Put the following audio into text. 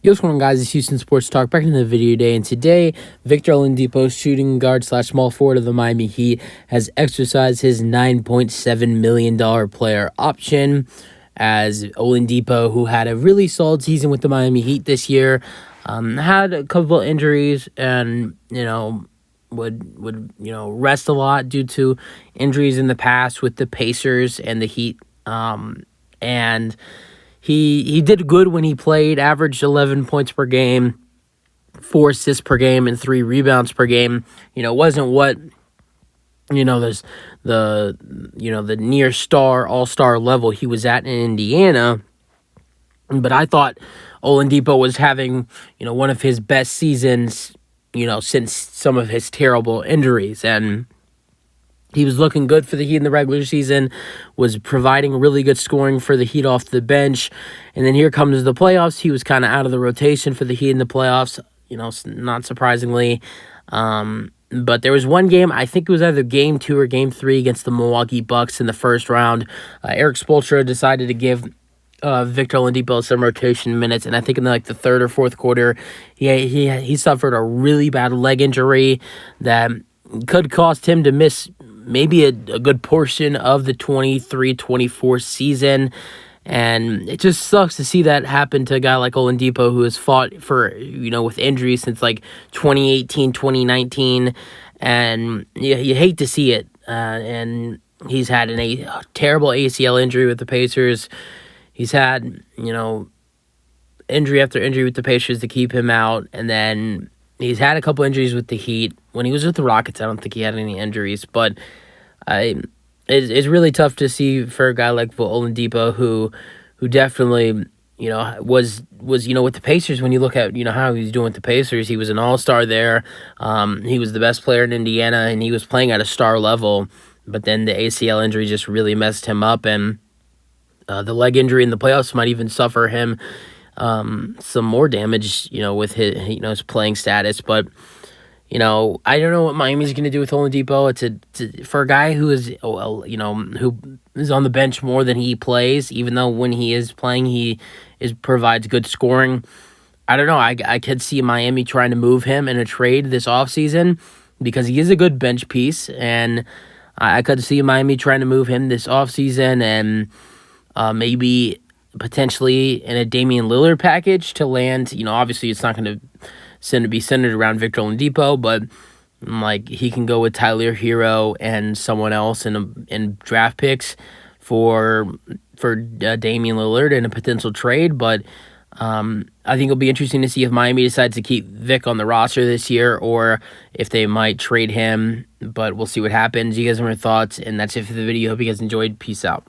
Yo, what's going on, guys? It's Houston Sports Talk back into the video today, and today Victor Oladipo, shooting guard slash small forward of the Miami Heat, has exercised his $9.7 million player option. As Oladipo, who had a really solid season with the Miami Heat this year, had a couple of injuries and would rest a lot due to injuries in the past with the Pacers and the Heat, and he did good when he played, averaged 11 points per game, 4 assists per game, and 3 rebounds per game. Wasn't what, there's the near star, all-star level he was at in Indiana. But I thought Oladipo was having, one of his best seasons, since some of his terrible injuries. And he was looking good for the Heat in the regular season, was providing really good scoring for the Heat off the bench. And then here comes the playoffs. He was kind of out of the rotation for the Heat in the playoffs, not surprisingly. But there was one game, I think it was either game 2 or game 3 against the Milwaukee Bucks in the first round. Eric Spoelstra decided to give Victor Oladipo some rotation minutes, and I think in the third or fourth quarter, he suffered a really bad leg injury that could cost him to miss maybe a good portion of the 23-24 season. And it just sucks to see that happen to a guy like Oladipo, who has fought for, with injuries since 2018, 2019. And you hate to see it. And he's had a terrible ACL injury with the Pacers. He's had, injury after injury with the Pacers to keep him out. And then he's had a couple injuries with the Heat. When he was with the Rockets, I don't think he had any injuries. But it's really tough to see for a guy like Oladipo, who definitely, was with the Pacers. When you look at, how he's doing with the Pacers, he was an all-star there. He was the best player in Indiana, and he was playing at a star level. But then the ACL injury just really messed him up, and the leg injury in the playoffs might even suffer him some more damage, with his playing status. But I don't know what Miami's going to do with Oladipo. For a guy who is, who is on the bench more than he plays, even though when he is playing, he provides good scoring. I don't know. I could see Miami trying to move him in a trade this offseason because he is a good bench piece, and I could see Miami trying to move him this offseason and maybe potentially in a Damian Lillard package to land. Obviously it's not going to be centered around Victor Oladipo, but he can go with Tyler Hero and someone else in draft picks for Damian Lillard in a potential trade. But I think it'll be interesting to see if Miami decides to keep Vic on the roster this year or if they might trade him. But we'll see what happens. You guys have your thoughts, and that's it for the video. Hope you guys enjoyed. Peace out.